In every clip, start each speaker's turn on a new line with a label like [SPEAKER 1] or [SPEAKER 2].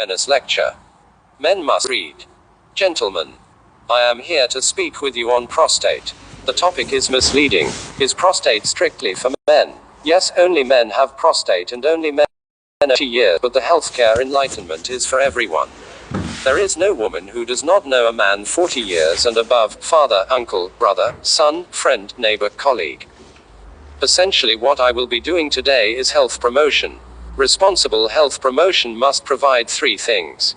[SPEAKER 1] awareness lecture. Men must read. Gentlemen, I am here to speak with you on prostate. The topic is misleading. Is prostate strictly for men? Yes, only men have prostate and only men are 20 years, but the healthcare enlightenment is for everyone. There is no woman who does not know a man 40 years and above, father, uncle, brother, son, friend, neighbor, colleague. Essentially what I will be doing today is health promotion. Responsible health promotion must provide 3 things.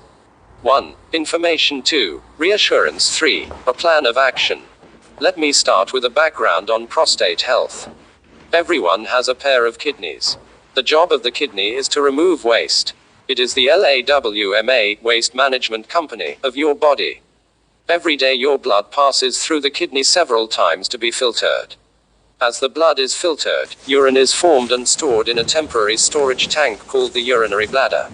[SPEAKER 1] 1. Information. 2. Reassurance. 3. A plan of action. Let me start with a background on prostate health. Everyone has a pair of kidneys. The job of the kidney is to remove waste. It is the LAWMA, waste management company, of your body. Every day your blood passes through the kidney several times to be filtered. As the blood is filtered, urine is formed and stored in a temporary storage tank called the urinary bladder.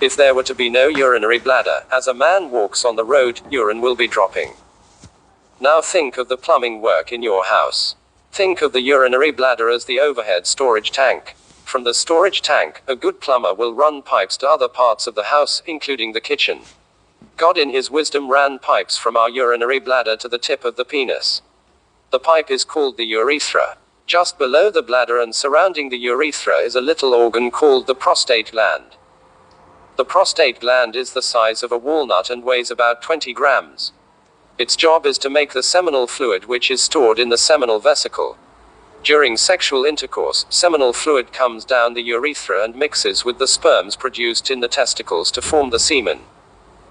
[SPEAKER 1] If there were to be no urinary bladder, as a man walks on the road, urine will be dropping. Now think of the plumbing work in your house. Think of the urinary bladder as the overhead storage tank. From the storage tank, a good plumber will run pipes to other parts of the house, including the kitchen. God in his wisdom ran pipes from our urinary bladder to the tip of the penis. The pipe is called the urethra. Just below the bladder and surrounding the urethra is a little organ called the prostate gland. The prostate gland is the size of a walnut and weighs about 20 grams. Its job is to make the seminal fluid, which is stored in the seminal vesicle. During sexual intercourse, seminal fluid comes down the urethra and mixes with the sperms produced in the testicles to form the semen.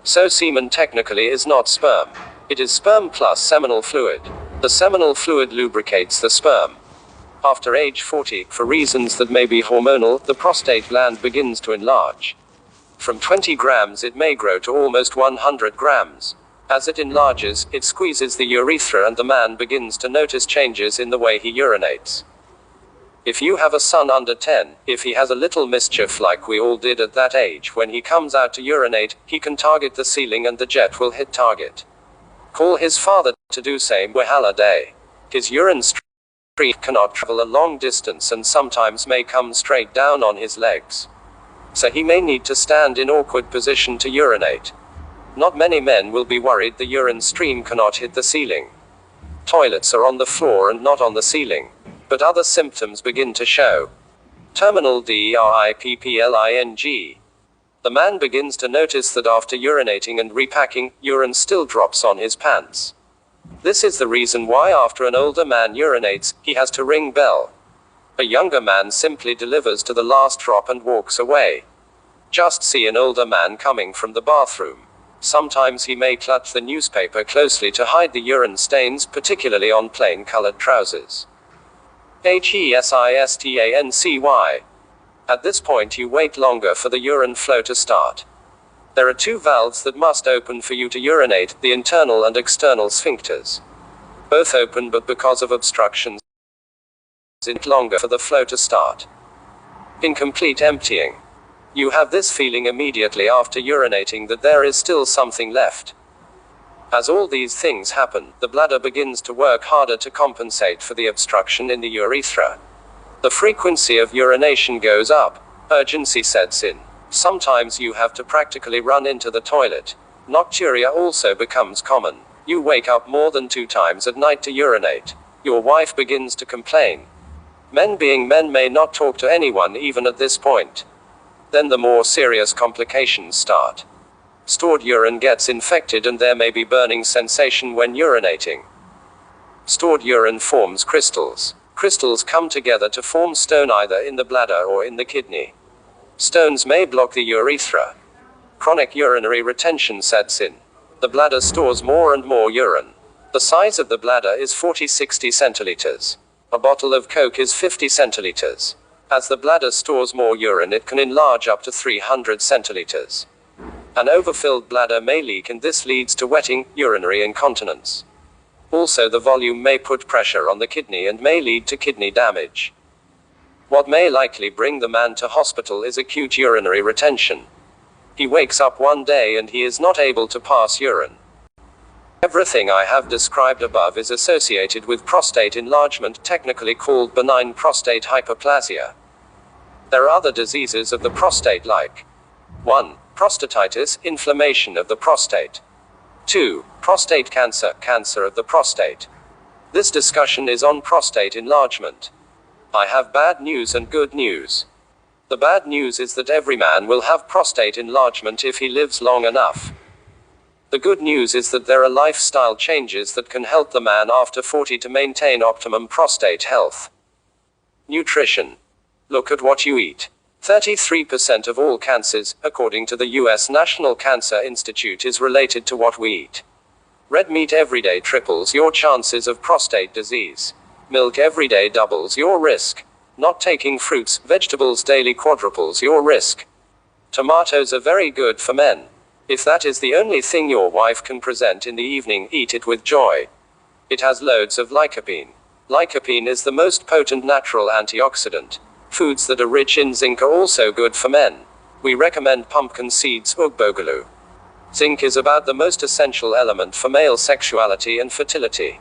[SPEAKER 1] So semen technically is not sperm. It is sperm plus seminal fluid. The seminal fluid lubricates the sperm. After age 40, for reasons that may be hormonal, the prostate gland begins to enlarge. From 20 grams it may grow to almost 100 grams. As it enlarges, it squeezes the urethra and the man begins to notice changes in the way he urinates. If you have a son under 10, if he has a little mischief like we all did at that age, when he comes out to urinate, he can target the ceiling and the jet will hit target. Call his father to do same wahala day. His urine stream cannot travel a long distance and sometimes may come straight down on his legs. So he may need to stand in awkward position to urinate. Not many men will be worried the urine stream cannot hit the ceiling. Toilets are on the floor and not on the ceiling. But other symptoms begin to show. Terminal DRIPPLING. The man begins to notice that after urinating and repacking, urine still drops on his pants. This is the reason why after an older man urinates, he has to ring bell. A younger man simply delivers to the last drop and walks away. Just see an older man coming from the bathroom. Sometimes he may clutch the newspaper closely to hide the urine stains, particularly on plain colored trousers. HESISTANCY. At this point you wait longer for the urine flow to start. There are 2 valves that must open for you to urinate, the internal and external sphincters. Both open, but because of obstructions, it's longer for the flow to start. Incomplete emptying. You have this feeling immediately after urinating that there is still something left. As all these things happen, the bladder begins to work harder to compensate for the obstruction in the urethra. The frequency of urination goes up. Urgency sets in. Sometimes you have to practically run into the toilet. Nocturia also becomes common. You wake up more than 2 times at night to urinate. Your wife begins to complain. Men being men may not talk to anyone even at this point. Then the more serious complications start. Stored urine gets infected and there may be burning sensation when urinating. Stored urine forms crystals. Crystals come together to form stone either in the bladder or in the kidney. Stones may block the urethra. Chronic urinary retention sets in. The bladder stores more and more urine. The size of the bladder is 40-60 centiliters. A bottle of Coke is 50 centiliters. As the bladder stores more urine, it can enlarge up to 300 centiliters. An overfilled bladder may leak and this leads to wetting, urinary incontinence. Also the volume may put pressure on the kidney and may lead to kidney damage. What may likely bring the man to hospital is acute urinary retention. He wakes up one day and he is not able to pass urine. Everything I have described above is associated with prostate enlargement, technically called benign prostate hyperplasia. There are other diseases of the prostate like 1. Prostatitis, inflammation of the prostate. 2. Prostate cancer, cancer of the prostate. This discussion is on prostate enlargement. I have bad news and good news. The bad news is that every man will have prostate enlargement if he lives long enough. The good news is that there are lifestyle changes that can help the man after 40 to maintain optimum prostate health. Nutrition. Look at what you eat. 33% of all cancers, according to the U.S. National Cancer Institute, is related to what we eat. Red meat every day triples your chances of prostate disease. Milk every day doubles your risk. Not taking fruits, vegetables daily quadruples your risk. Tomatoes are very good for men. If that is the only thing your wife can present in the evening, eat it with joy. It has loads of lycopene. Lycopene is the most potent natural antioxidant. Foods that are rich in zinc are also good for men. We recommend pumpkin seeds, ugbogalu. Zinc is about the most essential element for male sexuality and fertility.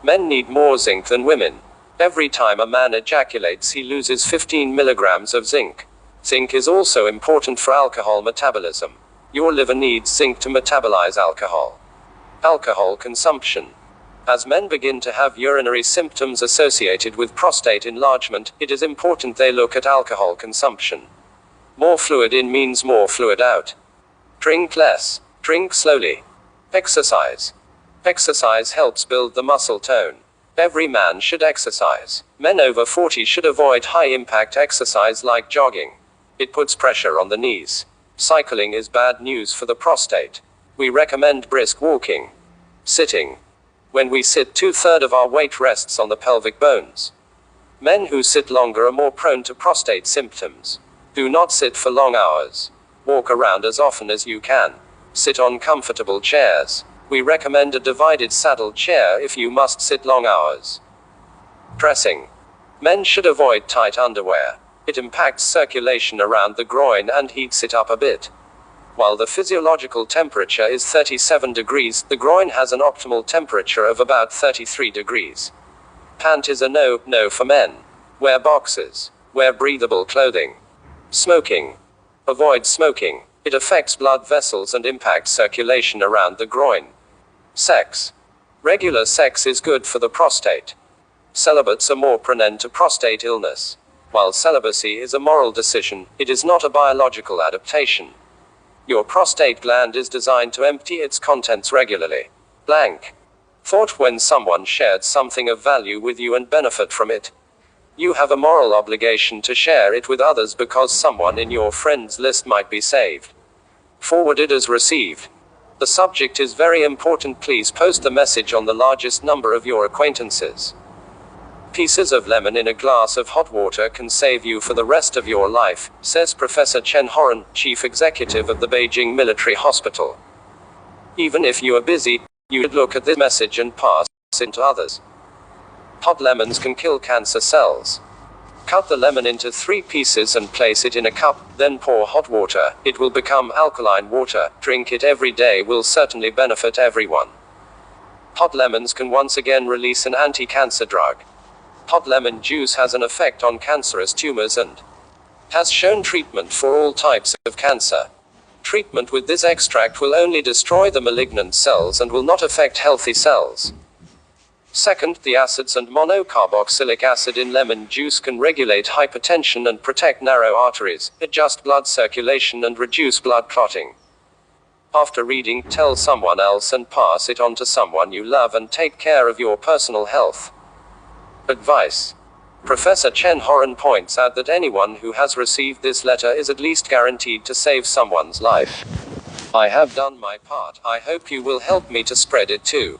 [SPEAKER 1] Men need more zinc than women. Every time a man ejaculates, he loses 15 milligrams of zinc. Zinc is also important for alcohol metabolism. Your liver needs zinc to metabolize alcohol. Alcohol consumption. As men begin to have urinary symptoms associated with prostate enlargement, it is important they look at alcohol consumption. More fluid in means more fluid out. Drink less. Drink slowly. Exercise. Exercise helps build the muscle tone. Every man should exercise. Men over 40 should avoid high-impact exercise like jogging. It puts pressure on the knees. Cycling is bad news for the prostate. We recommend brisk walking. Sitting. When we sit, 2/3 of our weight rests on the pelvic bones. Men who sit longer are more prone to prostate symptoms. Do not sit for long hours. Walk around as often as you can. Sit on comfortable chairs. We recommend a divided saddle chair if you must sit long hours. Dressing. Men should avoid tight underwear. It impacts circulation around the groin and heats it up a bit. While the physiological temperature is 37 degrees, the groin has an optimal temperature of about 33 degrees. Pant is a no for men. Wear boxers. Wear breathable clothing. Smoking. Avoid smoking. It affects blood vessels and impacts circulation around the groin. Sex. Regular sex is good for the prostate. Celibates are more prone to prostate illness. While celibacy is a moral decision, it is not a biological adaptation. Your prostate gland is designed to empty its contents regularly. Blank. Thought when someone shared something of value with you and benefit from it. You have a moral obligation to share it with others because someone in your friends list might be saved. Forwarded as received. The subject is very important. Please post the message on the largest number of your acquaintances. Pieces of lemon in a glass of hot water can save you for the rest of your life, says Professor Chen Horan, chief executive of the Beijing Military Hospital. Even if you are busy, you should look at this message and pass it to others. Hot lemons can kill cancer cells. Cut the lemon into 3 pieces and place it in a cup, then pour hot water. It will become alkaline water. Drink it every day will certainly benefit everyone. Hot lemons can once again release an anti-cancer drug. Hot lemon juice has an effect on cancerous tumors and has shown treatment for all types of cancer. Treatment with this extract will only destroy the malignant cells and will not affect healthy cells. Second, the acids and monocarboxylic acid in lemon juice can regulate hypertension and protect narrow arteries, adjust blood circulation and reduce blood clotting. After reading, tell someone else and pass it on to someone you love and take care of your personal health. Advice. Professor Chen Horan points out that anyone who has received this letter is at least guaranteed to save someone's life. I have done my part. I hope you will help me to spread it too.